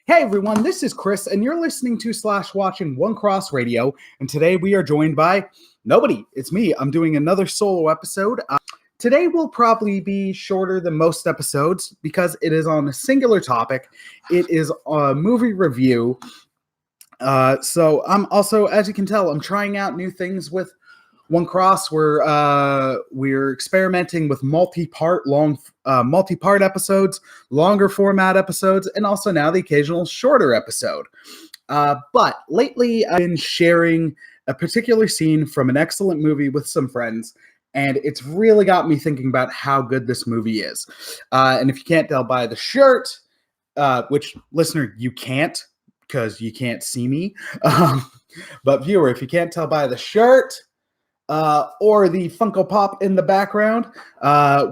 Hey everyone, this is Chris, and you're listening to / watching One Cross Radio. And today we are joined by nobody. It's me. I'm doing another solo episode. Today will probably be shorter than most episodes because it is on a singular topic. It is a movie review. So I'm also, as you can tell, I'm trying out new things with One Cross. We're experimenting with multi-part episodes, longer format episodes, and also now the occasional shorter episode. But lately I've been sharing a particular scene from an excellent movie with some friends, and it's really got me thinking about how good this movie is. And if you can't tell by the shirt, which, listener, you can't because you can't see me, but viewer, if you can't tell by the shirt, or the Funko Pop in the background,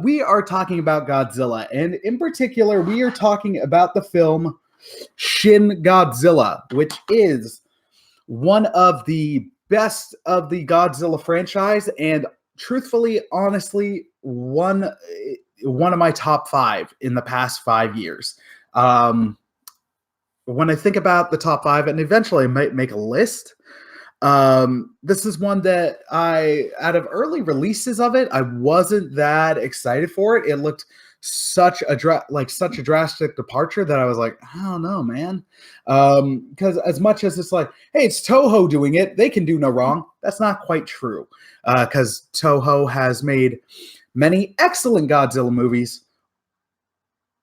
we are talking about Godzilla. And in particular, we are talking about the film Shin Godzilla, which is one of the best of the Godzilla franchise, and truthfully, honestly, one of my top 5 in the past 5 years. When I think about the top 5, and eventually I might make a list, this is one that out of early releases of it, I wasn't that excited for it. It looked such a drastic departure that I was like, I don't know, man. Because as much as it's like, hey, it's Toho doing it, they can do no wrong. That's not quite true. Because Toho has made many excellent Godzilla movies,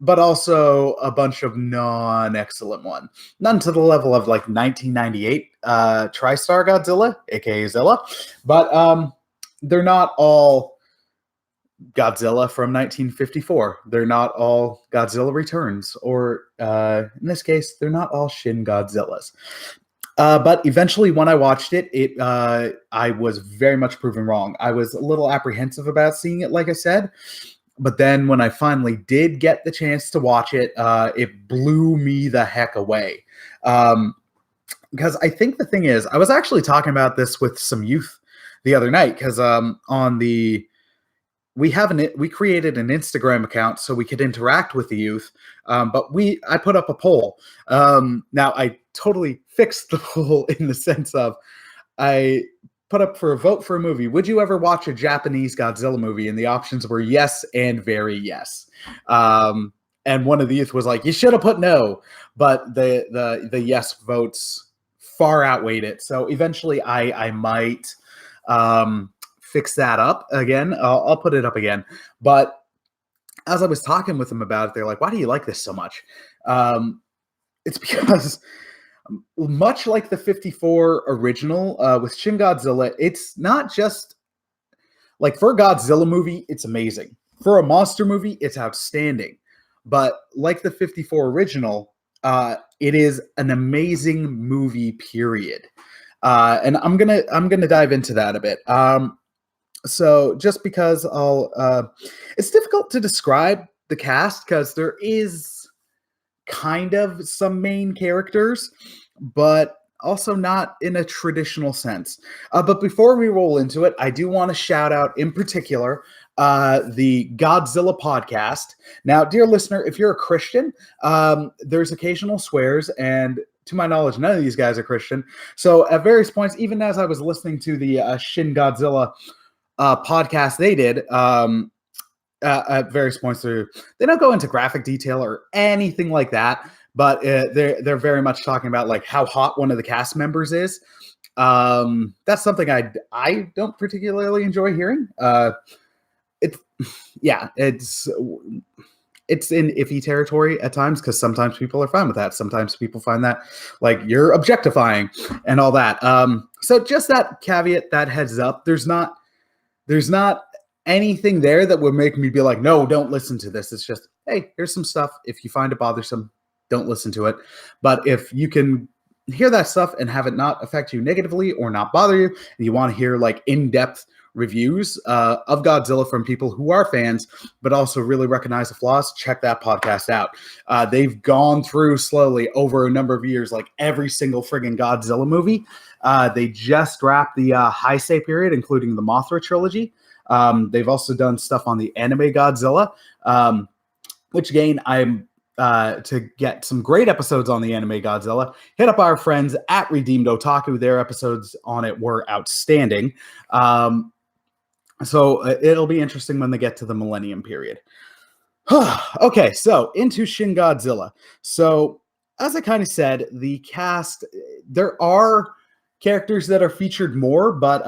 but also a bunch of non-excellent ones. None to the level of like 1998 TriStar Godzilla, aka Zilla, but they're not all Godzilla from 1954. They're not all Godzilla Returns, or in this case, they're not all Shin Godzillas. But eventually, when I watched it, I was very much proven wrong. I was a little apprehensive about seeing it, like I said. But then when I finally did get the chance to watch it, it blew me the heck away. Because I think the thing is, I was actually talking about this with some youth the other night, because we created an Instagram account so we could interact with the youth. But I put up a poll. Now I totally fixed the poll in the sense of I put up for a vote for a movie. Would you ever watch a Japanese Godzilla movie? And the options were yes and very yes. And one of the youth was like, you should have put no, but the yes votes far outweighed it. So eventually I might fix that up again. I'll put it up again. But as I was talking with them about it, they're like, why do you like this so much? It's because much like the 54 original, with Shin Godzilla, it's not just like, for a Godzilla movie, it's amazing. For a monster movie, it's outstanding. But like the 54 original, it is an amazing movie, period. And I'm gonna dive into that a bit. So just because it's difficult to describe the cast because there is kind of some main characters, but also not in a traditional sense. But before we roll into it, I do want to shout out in particular the Godzilla podcast. Now, dear listener, if you're a Christian, there's occasional swears, and to my knowledge, none of these guys are Christian. So at various points, even as I was listening to the Shin Godzilla podcast they did, at various points, they don't go into graphic detail or anything like that, but they're very much talking about like how hot one of the cast members is. That's something I don't particularly enjoy hearing. It's in iffy territory at times, because sometimes people are fine with that. Sometimes people find that like you're objectifying and all that. So just that caveat, that heads up. There's not anything there that would make me be like, no, don't listen to this. It's just, hey, here's some stuff. If you find it bothersome, don't listen to it. But if you can hear that stuff and have it not affect you negatively or not bother you, and you want to hear like in-depth reviews of Godzilla from people who are fans, but also really recognize the flaws, check that podcast out. They've gone through slowly over a number of years, like every single friggin' Godzilla movie. They just wrapped the Heisei period, including the Mothra trilogy. They've also done stuff on the anime Godzilla, which again, I'm to get some great episodes on the anime Godzilla, hit up our friends at Redeemed Otaku. Their episodes on it were outstanding. So it'll be interesting when they get to the Millennium period. Okay, so into Shin Godzilla. So as I kind of said, the cast, there are characters that are featured more, but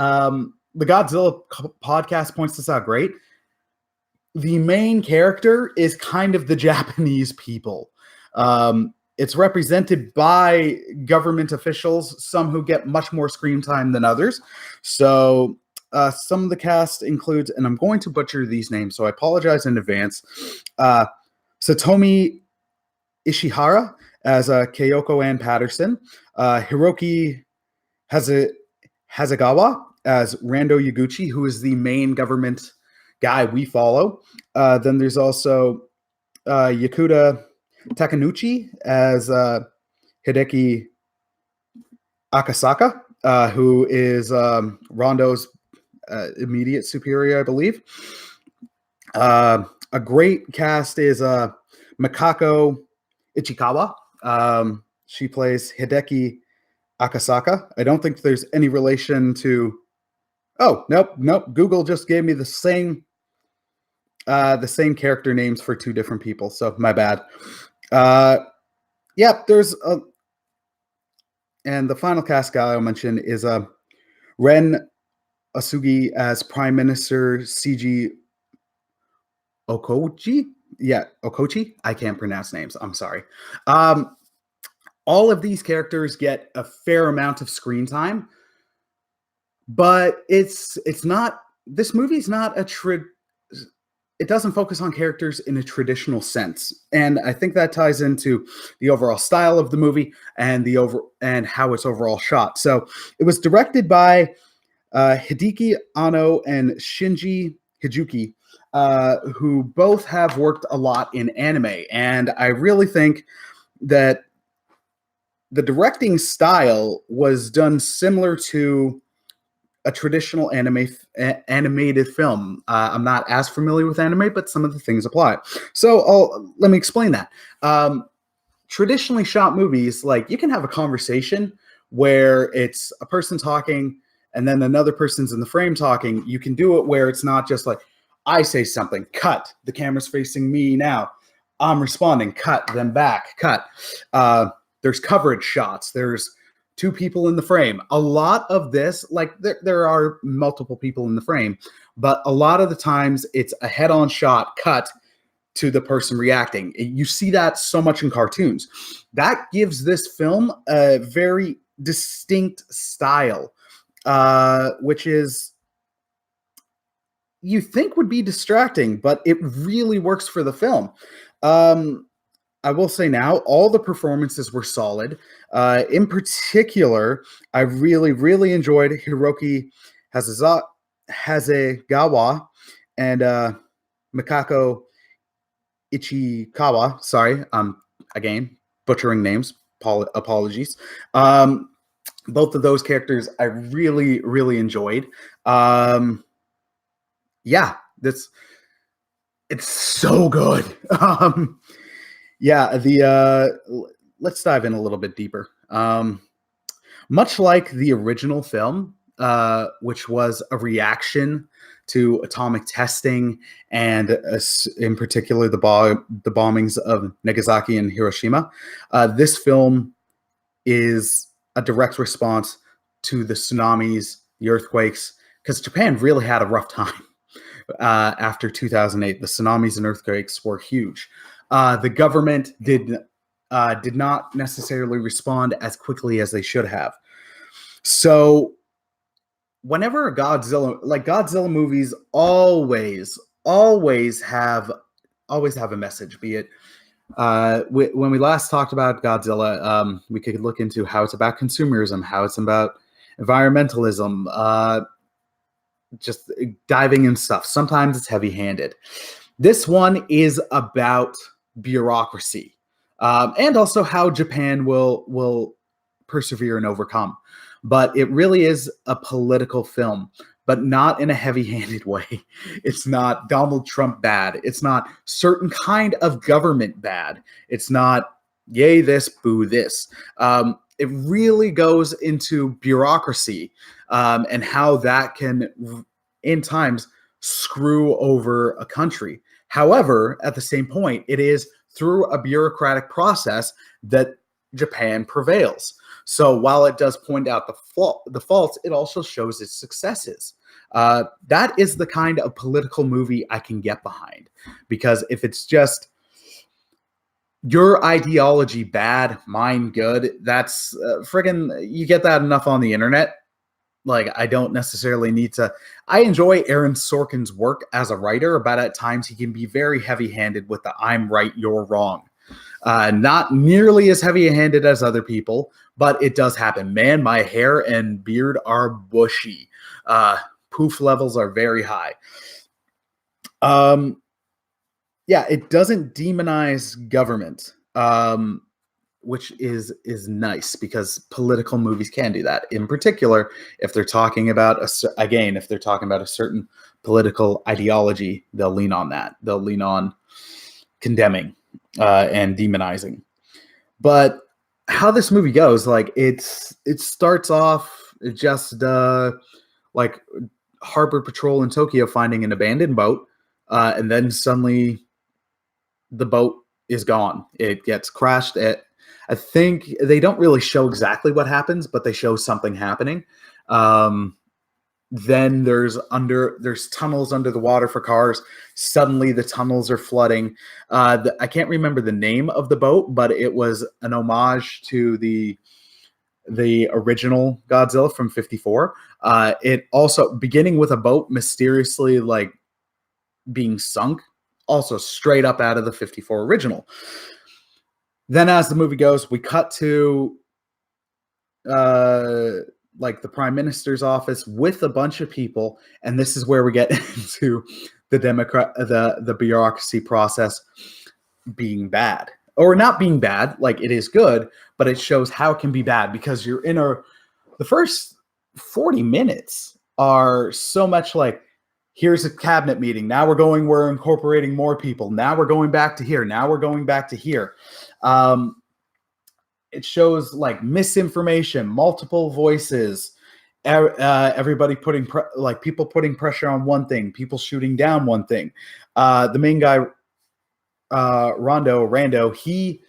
the Godzilla podcast points this out great. The main character is kind of the Japanese people. It's represented by government officials, some who get much more screen time than others. So some of the cast includes, and I'm going to butcher these names, so I apologize in advance. Satomi Ishihara as Kyoko Ann Patterson, Hiroki Hasegawa as Rando Yaguchi, who is the main government guy we follow. Then there's also Yakuda Takanuchi as Hideki Akasaka, who is Rondo's immediate superior, I believe. A great cast is Mikako Ichikawa. She plays Hideki Akasaka. I don't think there's any relation to... Oh, nope. Google just gave me the same character names for two different people, so my bad. There's a... And the final cast guy I'll mention is Ren Asugi as Prime Minister Seiji Okochi. Yeah, Okochi. I can't pronounce names. I'm sorry. All of these characters get a fair amount of screen time, but it's not. This movie's not it doesn't focus on characters in a traditional sense, and I think that ties into the overall style of the movie and and how it's overall shot. So it was directed by Hideki Anno and Shinji Hijuki, who both have worked a lot in anime, and I really think that the directing style was done similar to a traditional animated film. I'm not as familiar with anime, but some of the things apply. So let me explain that. Traditionally shot movies, like, you can have a conversation where it's a person talking and then another person's in the frame talking. You can do it where it's not just like, I say something, cut, the camera's facing me now, I'm responding, cut, then back, cut. There's coverage shots. There's two people in the frame. A lot of this, like, there are multiple people in the frame, but a lot of the times it's a head-on shot, cut to the person reacting. You see that so much in cartoons. That gives this film a very distinct style, which is, you think would be distracting, but it really works for the film. I will say now, all the performances were solid. In particular, I really, really enjoyed Hiroki Hasegawa and Mikako Ichikawa. Sorry, again, butchering names. Apologies. Both of those characters I really, really enjoyed. It's so good. Let's dive in a little bit deeper. Much like the original film, which was a reaction to atomic testing and in particular the bombings of Nagasaki and Hiroshima, this film is a direct response to the tsunamis, the earthquakes, because Japan really had a rough time after 2008. The tsunamis and earthquakes were huge. The government did not necessarily respond as quickly as they should have. So whenever Godzilla movies always have a message, be it when we last talked about Godzilla, we could look into how it's about consumerism, how it's about environmentalism, just diving in stuff. Sometimes it's heavy-handed. This one is about bureaucracy, and also how Japan will persevere and overcome. But it really is a political film. but not in a heavy-handed way. It's not Donald Trump bad. It's not certain kind of government bad. It's not yay this, boo this. It really goes into bureaucracy and how that can, in times, screw over a country. However, at the same point, it is through a bureaucratic process that Japan prevails. So while it does point out the faults, it also shows its successes. That is the kind of political movie I can get behind. Because if it's just your ideology bad, mine good, that's friggin' you get that enough on the internet. Like, I don't necessarily need to. I enjoy Aaron Sorkin's work as a writer, but at times he can be very heavy-handed with the "I'm right, you're wrong." Not nearly as heavy-handed as other people, but it does happen. Man, my hair and beard are bushy. Poof levels are very high. Yeah, it doesn't demonize government. Which is nice because political movies can do that. In particular, if they're talking about if they're talking about a certain political ideology, they'll lean on that. They'll lean on condemning and demonizing. But how this movie goes, like it starts off just like Harbor Patrol in Tokyo finding an abandoned boat, and then suddenly the boat is gone. It gets crashed at. I think they don't really show exactly what happens, but they show something happening. Then there's tunnels under the water for cars. Suddenly the tunnels are flooding. I can't remember the name of the boat, but it was an homage to the original Godzilla from '54. It also beginning with a boat mysteriously like being sunk, also straight up out of the '54 original. Then as the movie goes, we cut to like the prime minister's office with a bunch of people, and this is where we get into the bureaucracy process being bad. Or not being bad, like it is good, but it shows how it can be bad because you're in the first 40 minutes are so much like, here's a cabinet meeting. Now we're incorporating more people. Now we're going back to here. Now we're going back to here. It shows like misinformation, multiple voices, everybody putting people putting pressure on one thing, people shooting down one thing. The main guy, Rando, he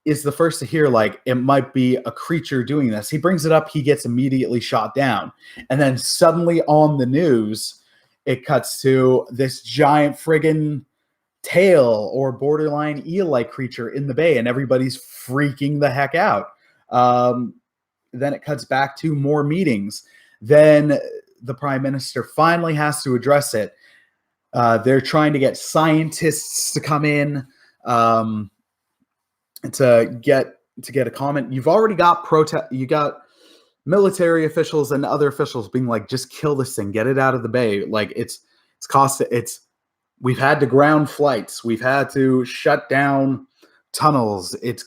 is the first to hear like it might be a creature doing this. He brings it up, he gets immediately shot down, and then suddenly on the news, it cuts to this giant friggin' tail or borderline eel-like creature in the bay, and everybody's freaking the heck out. Then it cuts back to more meetings. Then the prime minister finally has to address it. They're trying to get scientists to come in to get a comment. You've already got you got military officials and other officials being like, just kill this thing, get it out of the bay. Like we've had to ground flights, we've had to shut down tunnels. It's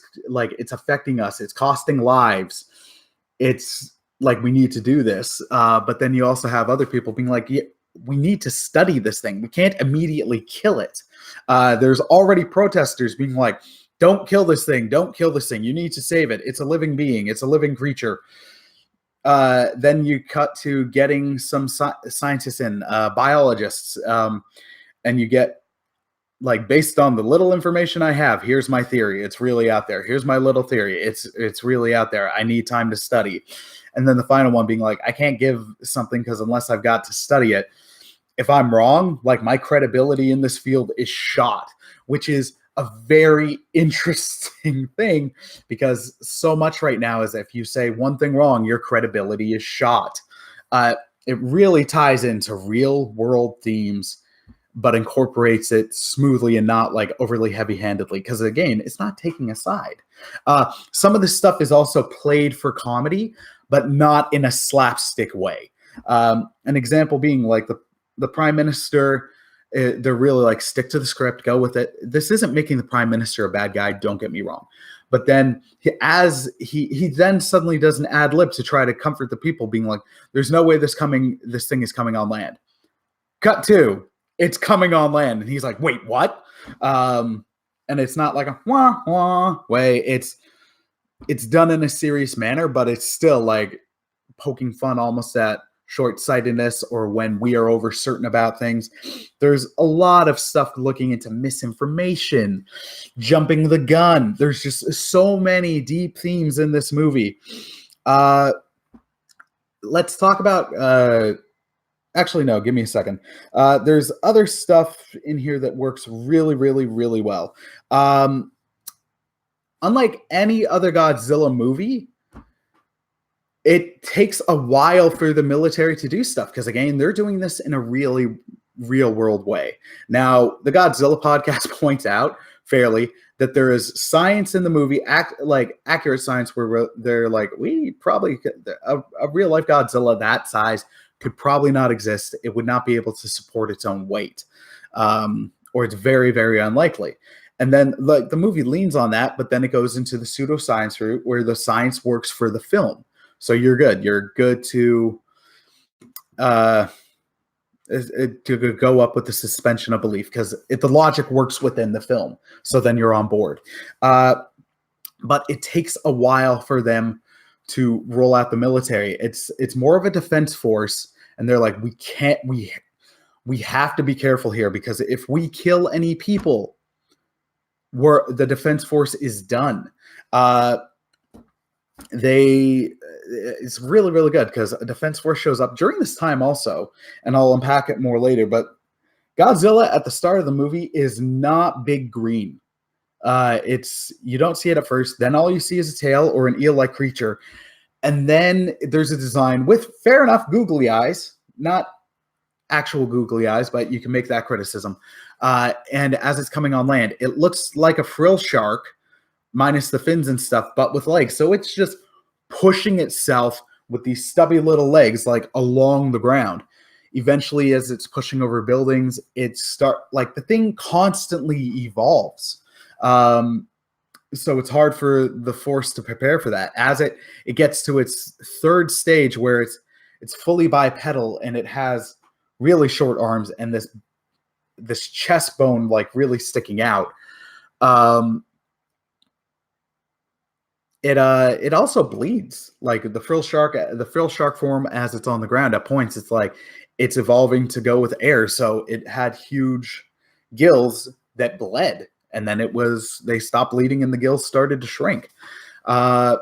affecting us. It's costing lives. It's like, we need to do this. But then you also have other people being like, yeah, we need to study this thing. We can't immediately kill it. There's already protesters being like, don't kill this thing. Don't kill this thing. You need to save it. It's a living being. It's a living creature. Then you cut to getting some scientists and biologists. And you get, like, based on the little information I have, here's my theory. It's really out there. Here's my little theory. It's really out there. I need time to study. And then the final one being like, I can't give something because unless I've got to study it, if I'm wrong, like, my credibility in this field is shot, which is a very interesting thing, because so much right now is if you say one thing wrong, your credibility is shot. It really ties into real world themes, but incorporates it smoothly and not like overly heavy-handedly. Because again, it's not taking a side. Some of this stuff is also played for comedy, but not in a slapstick way. An example being like the prime minister They're really like, stick to the script, go with it. This isn't making the prime minister a bad guy, don't get me wrong. But then he then suddenly does an ad lib to try to comfort the people, being like, there's no way this thing is coming on land. Cut to, it's coming on land. And he's like, wait, what? And it's not like a wah wah way. It's done in a serious manner, but it's still like poking fun almost at short-sightedness, or when we are over certain about things. There's a lot of stuff looking into misinformation, jumping the gun. There's just so many deep themes in this movie. Let's talk about actually, no, give me a second. There's other stuff in here that works really, really, really well. Unlike any other Godzilla movie, it takes a while for the military to do stuff, because, again, they're doing this in a really real-world way. Now, the Godzilla podcast points out fairly that there is science in the movie, accurate science, where they're like, we probably a real-life Godzilla that size could probably not exist. It would not be able to support its own weight, or it's very, very unlikely. And then the movie leans on that, but then it goes into the pseudoscience route, where the science works for the film. So you're good. You're good to go up with the suspension of belief, because the logic works within the film. So then you're on board. But it takes a while for them to roll out the military. It's more of a defense force, and they're like, we have to be careful here, because if we kill any people, the defense force is done. It's really, really good, because a defense force shows up during this time also, and I'll unpack it more later. But Godzilla at the start of the movie is not big green. You don't see it at first. Then all you see is a tail or an eel-like creature. And then there's a design with, fair enough, googly eyes, not actual googly eyes, but you can make that criticism. And as it's coming on land, it looks like a frill shark, minus the fins and stuff, but with legs. So it's just pushing itself with these stubby little legs, like, along the ground. Eventually, as it's pushing over buildings, the thing constantly evolves. So it's hard for the force to prepare for that. As it gets to its third stage, where it's fully bipedal, and it has really short arms and this chest bone, like, really sticking out. It also bleeds, like the frill shark form. As it's on the ground at points, it's like it's evolving to go with air. So it had huge gills that bled, and then they stopped bleeding and the gills started to shrink. As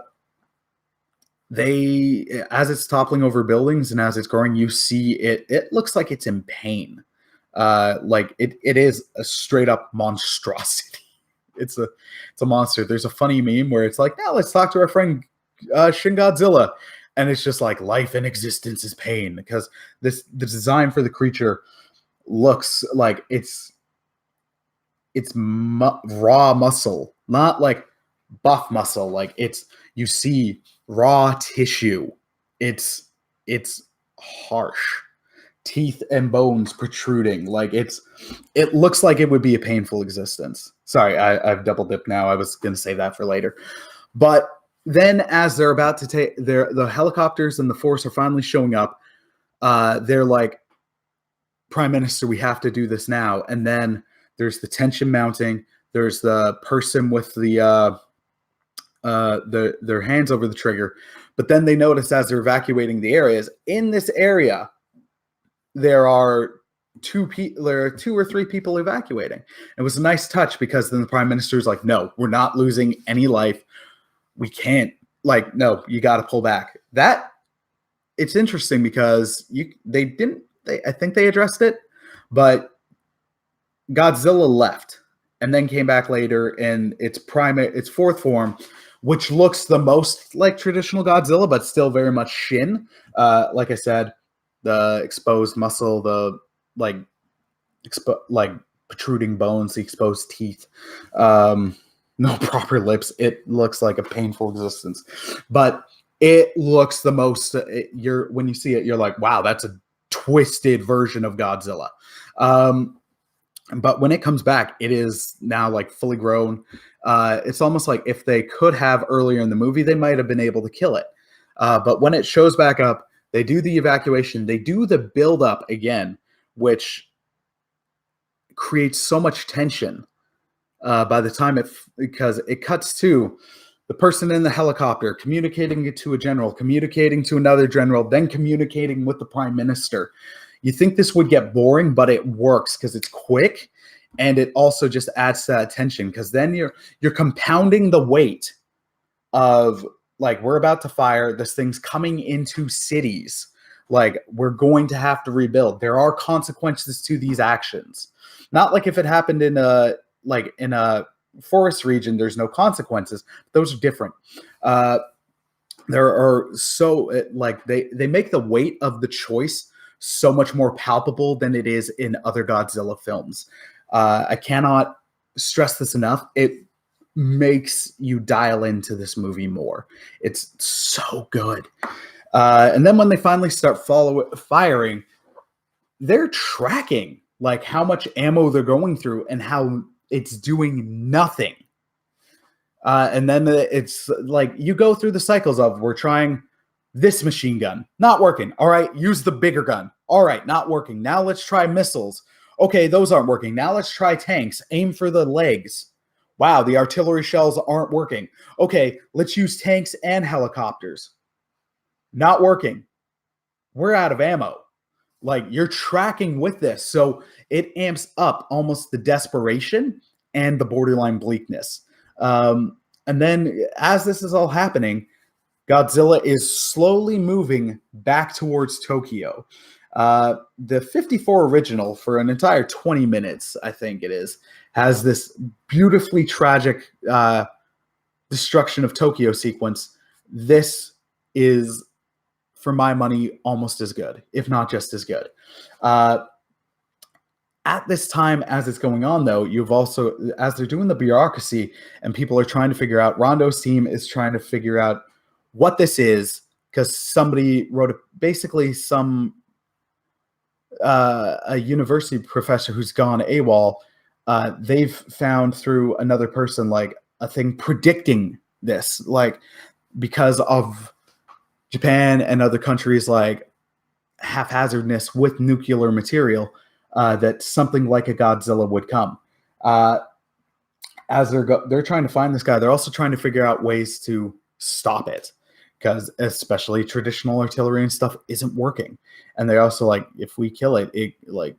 it's toppling over buildings and as it's growing, you see it looks like it's in pain. Like it is a straight up monstrosity. It's a monster. There's a funny meme where it's like, now let's talk to our friend Shin Godzilla, and it's just like, life and existence is pain, because the design for the creature looks like it's raw muscle, not like buff muscle. Like you see raw tissue. It's harsh. Teeth and bones protruding. Like it looks like it would be a painful existence. Sorry, I've double dipped now. I was going to save that for later. But then as they're about to take the helicopters and the force are finally showing up, they're like, Prime Minister, we have to do this now. And then there's the tension mounting. There's the person with their hands over the trigger. But then they notice, as they're evacuating the areas, in this area, there are two or three people evacuating. It was a nice touch, because then the Prime Minister is like, no, we're not losing any life. We can't, no, you got to pull back. It's interesting, because I think they addressed it, but Godzilla left and then came back later in its fourth form, which looks the most like traditional Godzilla, but still very much Shin. Like I said, the exposed muscle, the protruding bones, the exposed teeth, no proper lips. It looks like a painful existence, but it looks the most. When you see it, you're like, wow, that's a twisted version of Godzilla. But when it comes back, it is now like fully grown. It's almost like if they could have earlier in the movie, they might have been able to kill it. But when it shows back up, they do the evacuation, they do the build up again, which creates so much tension by the time because it cuts to the person in the helicopter communicating it to a general, communicating to another general, then communicating with the prime minister. You think this would get boring, but it works because it's quick, and it also just adds to that tension because then you're compounding the weight of like we're about to fire, this thing's coming into cities, like we're going to have to rebuild. There are consequences to these actions. Not like if it happened in a forest region, there's no consequences. Those are different. There are they make the weight of the choice so much more palpable than it is in other Godzilla films. I cannot stress this enough. It makes you dial into this movie more. It's so good. And then when they finally start firing, they're tracking like how much ammo they're going through and how it's doing nothing. And then it's like you go through the cycles of we're trying this machine gun, not working. All right, use the bigger gun. All right, not working. Now let's try missiles. Okay, those aren't working. Now let's try tanks. Aim for the legs. Wow, the artillery shells aren't working. Okay, let's use tanks and helicopters. Not working. We're out of ammo. Like you're tracking with this. So it amps up almost the desperation and the borderline bleakness. And then as this is all happening, Godzilla is slowly moving back towards Tokyo. The 54 original, for an entire 20 minutes, I think it is, has this beautifully tragic destruction of Tokyo sequence. This is, for my money, almost as good, if not just as good. At this time, as it's going on, though, you've also, as they're doing the bureaucracy and people are trying to figure out, Rondo's team is trying to figure out what this is, because somebody wrote basically a university professor who's gone AWOL. They've found through another person like a thing predicting this, like because of Japan and other countries like haphazardness with nuclear material, that something like a Godzilla would come. As they're trying to find this guy, they're also trying to figure out ways to stop it, because especially traditional artillery and stuff isn't working. And they're also like, if we kill it, like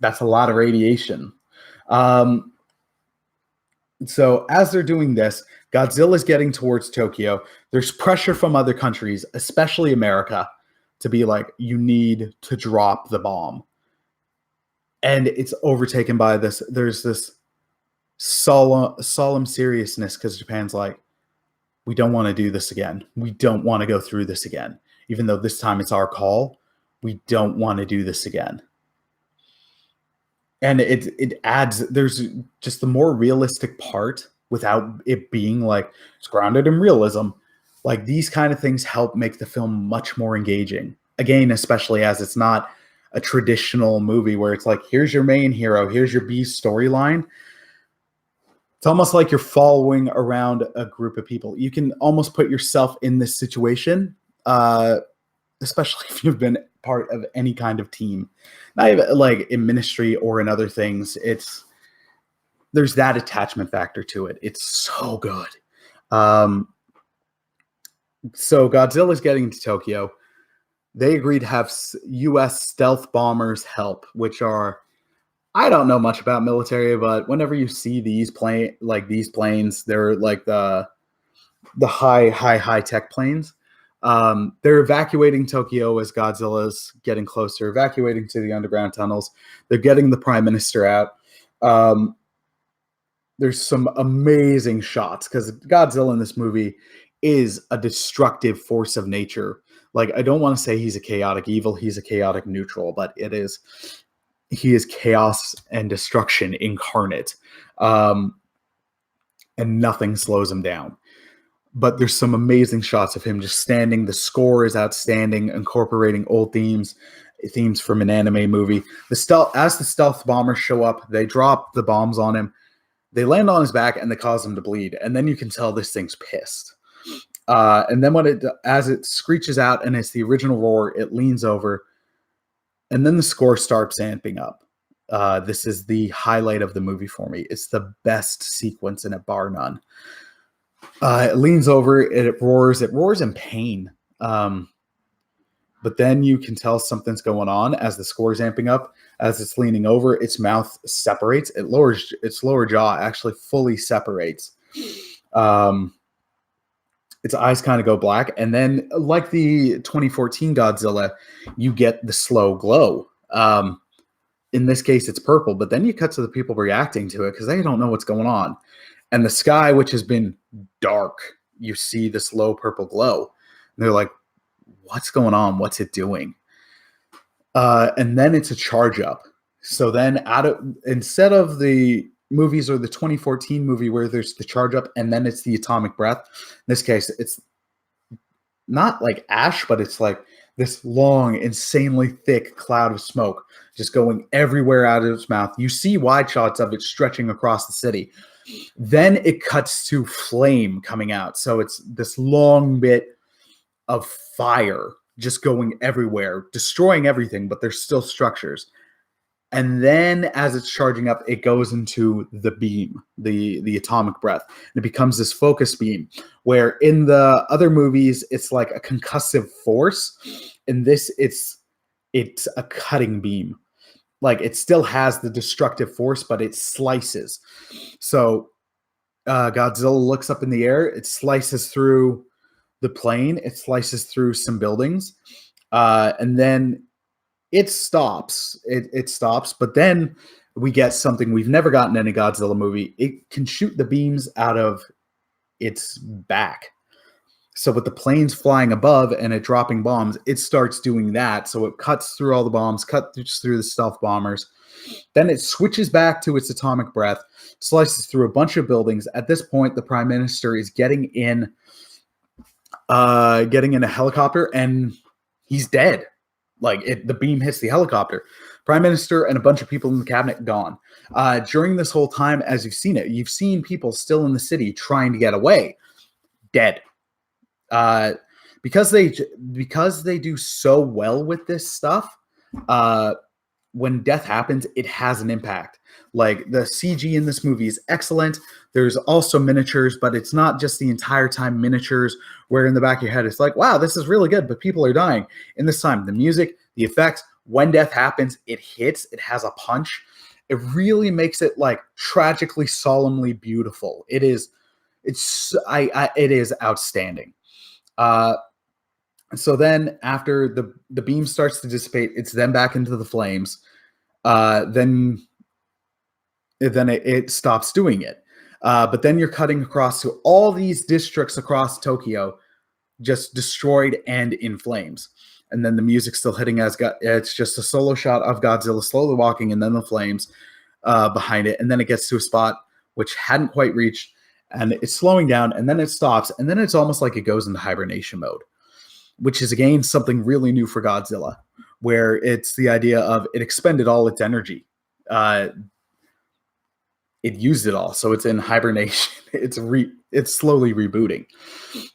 that's a lot of radiation. So as they're doing this, Godzilla's getting towards Tokyo. There's pressure from other countries, especially America, to be like, you need to drop the bomb. And it's overtaken by this. There's this solemn seriousness because Japan's like, we don't want to do this again. We don't want to go through this again. Even though this time it's our call, we don't want to do this again. And it adds, there's just the more realistic part without it being like it's grounded in realism. Like these kind of things help make the film much more engaging. Again, especially as it's not a traditional movie where it's like, here's your main hero, here's your B storyline. It's almost like you're following around a group of people. You can almost put yourself in this situation, especially if you've been part of any kind of team, not even like in ministry or in other things. There's that attachment factor to it. It's so good. So Godzilla's getting to Tokyo. They agreed to have U.S. stealth bombers help, which are, I don't know much about military, but whenever you see these planes, they're like the high tech planes. They're evacuating Tokyo as Godzilla's getting closer, evacuating to the underground tunnels. They're getting the prime minister out. There's some amazing shots because Godzilla in this movie is a destructive force of nature. Like, I don't want to say he's a chaotic evil, he's a chaotic neutral, but he is chaos and destruction incarnate. And nothing slows him down. But there's some amazing shots of him just standing. The score is outstanding, incorporating old themes. themes from an anime movie. As the stealth bombers show up, they drop the bombs on him. They land on his back and they cause him to bleed. And then you can tell this thing's pissed. And then as it screeches out and it's the original roar, it leans over. And then the score starts amping up. This is the highlight of the movie for me. It's the best sequence in it, bar none. It leans over, it roars in pain. But then you can tell something's going on as the score is amping up. As it's leaning over, its mouth separates. Its lower jaw actually fully separates. Its eyes kind of go black. And then, like the 2014 Godzilla, you get the slow glow. In this case, it's purple. But then you cut to the people reacting to it because they don't know what's going on. And the sky, which has been dark, you see this low purple glow. And they're like, what's going on? What's it doing? And then it's a charge up. So then instead of the movies or the 2014 movie where there's the charge up and then it's the atomic breath, in this case, it's not like ash, but it's like this long, insanely thick cloud of smoke just going everywhere out of its mouth. You see wide shots of it stretching across the city. Then it cuts to flame coming out. So it's this long bit of fire just going everywhere, destroying everything, but there's still structures. And then as it's charging up, it goes into the beam, the atomic breath. And it becomes this focus beam where in the other movies, it's like a concussive force. In this, it's a cutting beam. Like it still has the destructive force, but it slices. So Godzilla looks up in the air. It slices through the plane. It slices through some buildings. And then it stops. It stops. But then we get something we've never gotten in a Godzilla movie. It can shoot the beams out of its back. So with the planes flying above and it dropping bombs, it starts doing that. So it cuts through all the bombs, cuts through the stealth bombers. Then it switches back to its atomic breath, slices through a bunch of buildings. At this point, the prime minister is getting in a helicopter and he's dead. Like the beam hits the helicopter. Prime minister and a bunch of people in the cabinet gone. During this whole time, as you've seen it, you've seen people still in the city trying to get away. Dead. Because they do so well with this stuff, when death happens, it has an impact. Like the CG in this movie is excellent. There's also miniatures, but it's not just the entire time miniatures where in the back of your head it's like, wow, this is really good, but people are dying. In this time, the music, the effects, when death happens, it hits, it has a punch. It really makes it like tragically, solemnly beautiful. It is outstanding. So then after the beam starts to dissipate, it's then back into the flames. Then it stops doing it. But then you're cutting across to all these districts across Tokyo, just destroyed and in flames. And then the music's still hitting it's just a solo shot of Godzilla slowly walking and then the flames behind it. And then it gets to a spot which hadn't quite reached and it's slowing down and then it stops. And then it's almost like it goes into hibernation mode, which is again something really new for Godzilla, where it's the idea of it expended all its energy. It used it all, so it's in hibernation. It's slowly rebooting.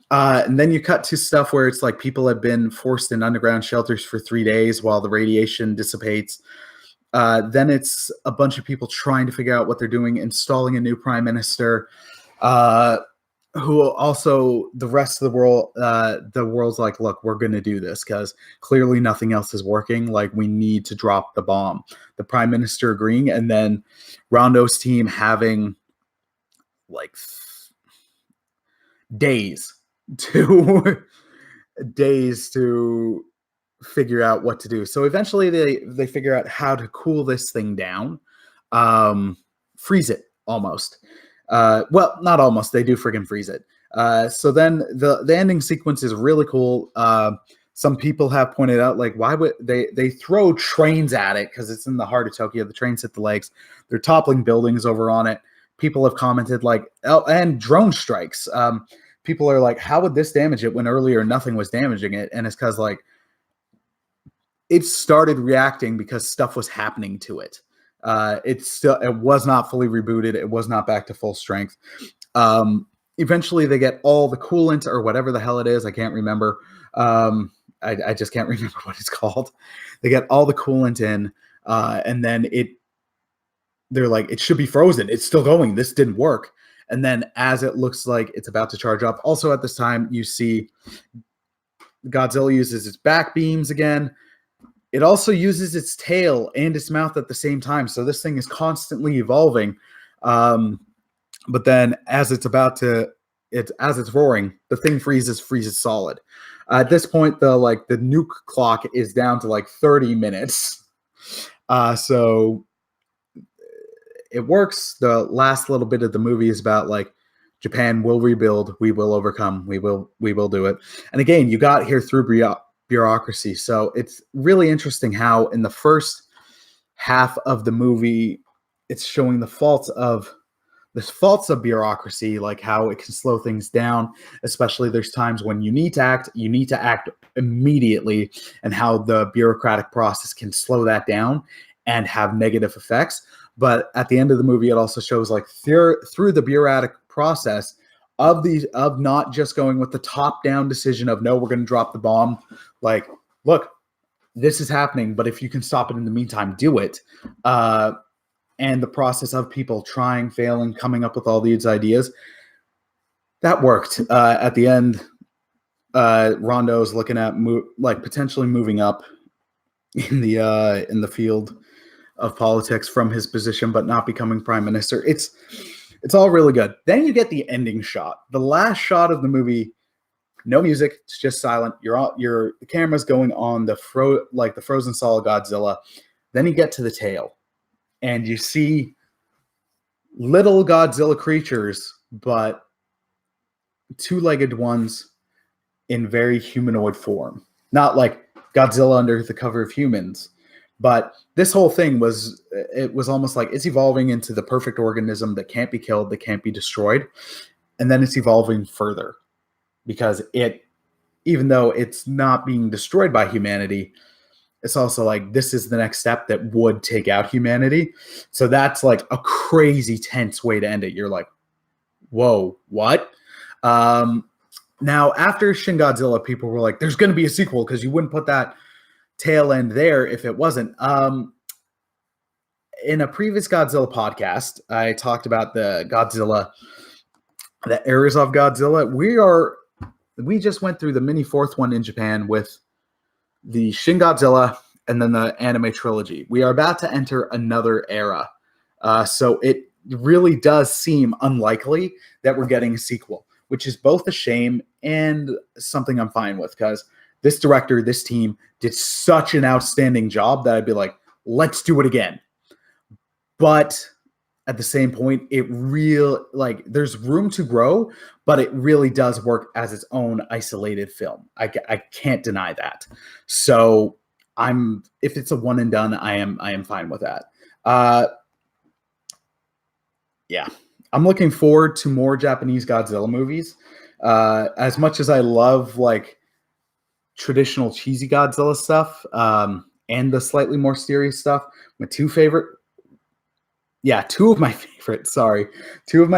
And then you cut to stuff where it's like people have been forced in underground shelters for 3 days while the radiation dissipates. Then it's a bunch of people trying to figure out what they're doing, installing a new prime minister, who also the rest of the world's like, look, we're going to do this because clearly nothing else is working. Like we need to drop the bomb. The prime minister agreeing, and then Rondo's team having like days to figure out what to do. So eventually they figure out how to cool this thing down, freeze it almost. Well, not almost. They do friggin' freeze it. So then the ending sequence is really cool. Some people have pointed out, like, why would they throw trains at it because it's in the heart of Tokyo. The trains hit the legs. They're toppling buildings over on it. People have commented like, oh, and drone strikes. People are like, how would this damage it when earlier nothing was damaging it? And it's because like it started reacting because stuff was happening to it. It was not fully rebooted. It was not back to full strength. Eventually, they get all the coolant or whatever the hell it is. I can't remember. I just can't remember what it's called. They get all the coolant in, and then they're like, it should be frozen. It's still going. This didn't work. And then as it looks like it's about to charge up, also at this time, you see Godzilla uses its back beams again. It also uses its tail and its mouth at the same time. So this thing is constantly evolving. But then as it's roaring, the thing freezes solid. At this point, the nuke clock is down to like 30 minutes. So it works. The last little bit of the movie is about like Japan will rebuild, we will overcome, we will do it. And again, you got here through bureaucracy. So it's really interesting how in the first half of the movie, it's showing the faults of bureaucracy, like how it can slow things down, especially there's times when you need to act immediately, and how the bureaucratic process can slow that down and have negative effects. But at the end of the movie, it also shows like through the bureaucratic process of not just going with the top-down decision of, no, we're going to drop the bomb. Like, look, this is happening, but if you can stop it in the meantime, do it. And the process of people trying, failing, coming up with all these ideas, that worked. At the end, Rondo's looking at potentially moving up in the field of politics from his position, but not becoming prime minister. It's all really good. Then you get the ending shot, the last shot of the movie. No music, it's just silent. The camera's going on the frozen solid Godzilla. Then you get to the tail, and you see little Godzilla creatures, but two-legged ones in very humanoid form. Not like Godzilla under the cover of humans, but this whole thing was almost like it's evolving into the perfect organism that can't be killed, that can't be destroyed. And then it's evolving further because even though it's not being destroyed by humanity, it's also like this is the next step that would take out humanity. So that's like a crazy tense way to end it. You're like, whoa, what? Now, after Shin Godzilla, people were like, there's going to be a sequel because you wouldn't put that tail end there if it wasn't. In a previous Godzilla podcast, I talked about the eras of Godzilla. We just went through the mini fourth one in Japan with the Shin Godzilla and then the anime trilogy. We are about to enter another era. So it really does seem unlikely that we're getting a sequel, which is both a shame and something I'm fine with, because this director, this team did such an outstanding job that I'd be like, let's do it again. But at the same point, there's room to grow, but it really does work as its own isolated film. I can't deny that. So if it's a one and done, I am fine with that. Yeah, I'm looking forward to more Japanese Godzilla movies. As much as I love like traditional cheesy Godzilla stuff, and the slightly more serious stuff, two of my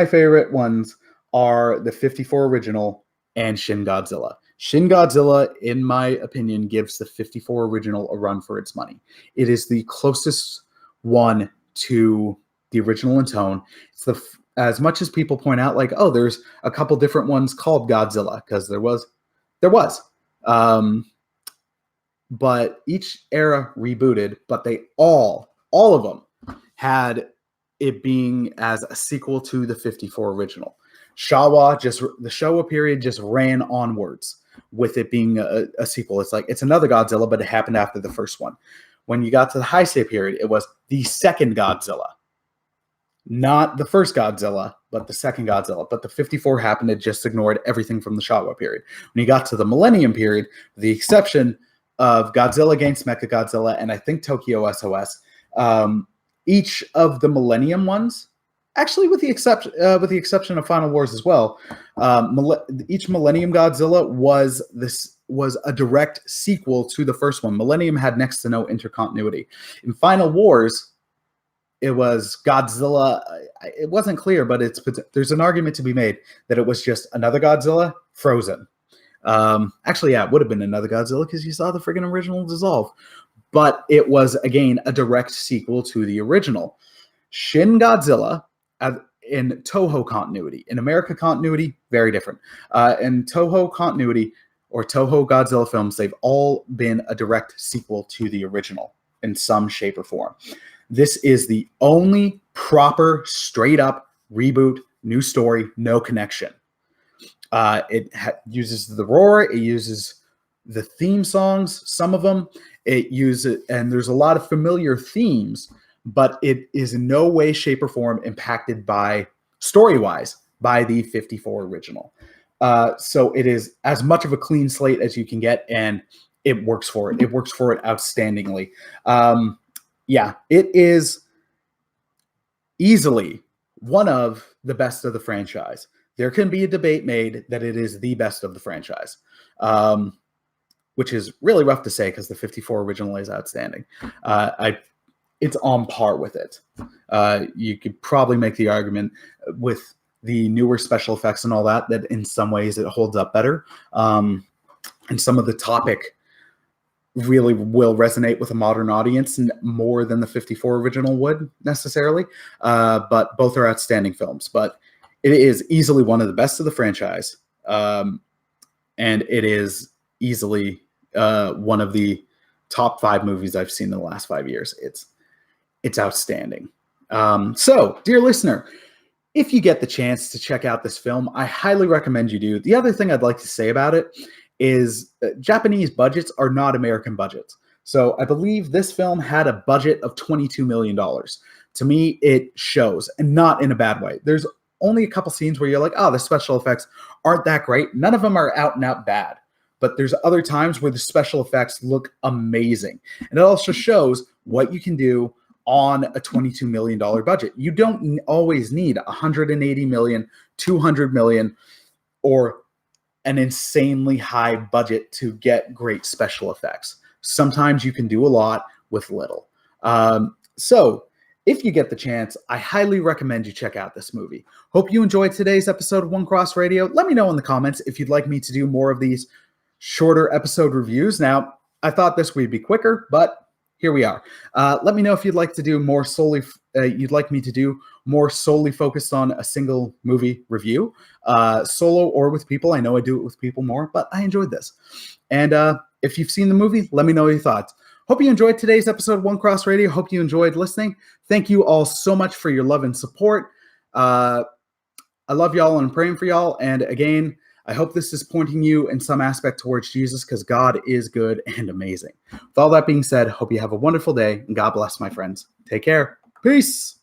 favorite ones are the 54 original and Shin Godzilla. Shin Godzilla, in my opinion, gives the 54 original a run for its money. It is the closest one to the original in tone. It's as much as people point out, like, oh, there's a couple different ones called Godzilla, because there was. But each era rebooted, but they all of them had it being as a sequel to the 54 original. The Showa period just ran onwards with it being a sequel. It's like, it's another Godzilla, but it happened after the first one. When you got to the Heisei period, it was the second Godzilla. Not the first Godzilla, but the second Godzilla. But the 54 happened, it just ignored everything from the Showa period. When you got to the Millennium period, with the exception of Godzilla against Mechagodzilla and I think Tokyo SOS, each of the Millennium ones Actually, with the exception of Final Wars as well, each Millennium Godzilla was a direct sequel to the first one. Millennium had next to no intercontinuity. In Final Wars, it was Godzilla. It wasn't clear, but there's an argument to be made that it was just another Godzilla frozen. Actually, yeah, it would have been another Godzilla because you saw the friggin' original dissolve. But it was, again, a direct sequel to the original. Shin Godzilla, in Toho continuity. In America continuity, very different. In Toho continuity, or Toho Godzilla films, they've all been a direct sequel to the original in some shape or form. This is the only proper, straight-up reboot, new story, no connection. It uses the roar, it uses the theme songs, some of them. It uses, and there's a lot of familiar themes, but it is in no way, shape, or form impacted by, story-wise, by the 54 original. So it is as much of a clean slate as you can get, and it works for it. It works for it outstandingly. Yeah, it is easily one of the best of the franchise. There can be a debate made that it is the best of the franchise, which is really rough to say because the 54 original is outstanding. It's on par with it. You could probably make the argument with the newer special effects and all that in some ways it holds up better. And some of the topic really will resonate with a modern audience more than the 54 original would necessarily. But both are outstanding films. But it is easily one of the best of the franchise. And it is easily one of the top 5 movies I've seen in the last 5 years. It's outstanding. So, dear listener, if you get the chance to check out this film, I highly recommend you do. The other thing I'd like to say about it is Japanese budgets are not American budgets. So I believe this film had a budget of $22 million. To me, it shows, and not in a bad way. There's only a couple scenes where you're like, oh, the special effects aren't that great. None of them are out and out bad. But there's other times where the special effects look amazing. And it also shows what you can do on a $22 million budget. You don't always need $180 million, $200 million, or an insanely high budget to get great special effects. Sometimes you can do a lot with little. So if you get the chance, I highly recommend you check out this movie. Hope you enjoyed today's episode of One Cross Radio. Let me know in the comments if you'd like me to do more of these shorter episode reviews. Now, I thought this would be quicker, but here we are. Let me know if you'd like to do more solely. You'd like me to do more solely focused on a single movie review, solo or with people. I know I do it with people more, but I enjoyed this. And if you've seen the movie, let me know your thoughts. Hope you enjoyed today's episode of One Cross Radio. Hope you enjoyed listening. Thank you all so much for your love and support. I love y'all and I'm praying for y'all. And again, I hope this is pointing you in some aspect towards Jesus because God is good and amazing. With all that being said, hope you have a wonderful day and God bless, my friends. Take care. Peace.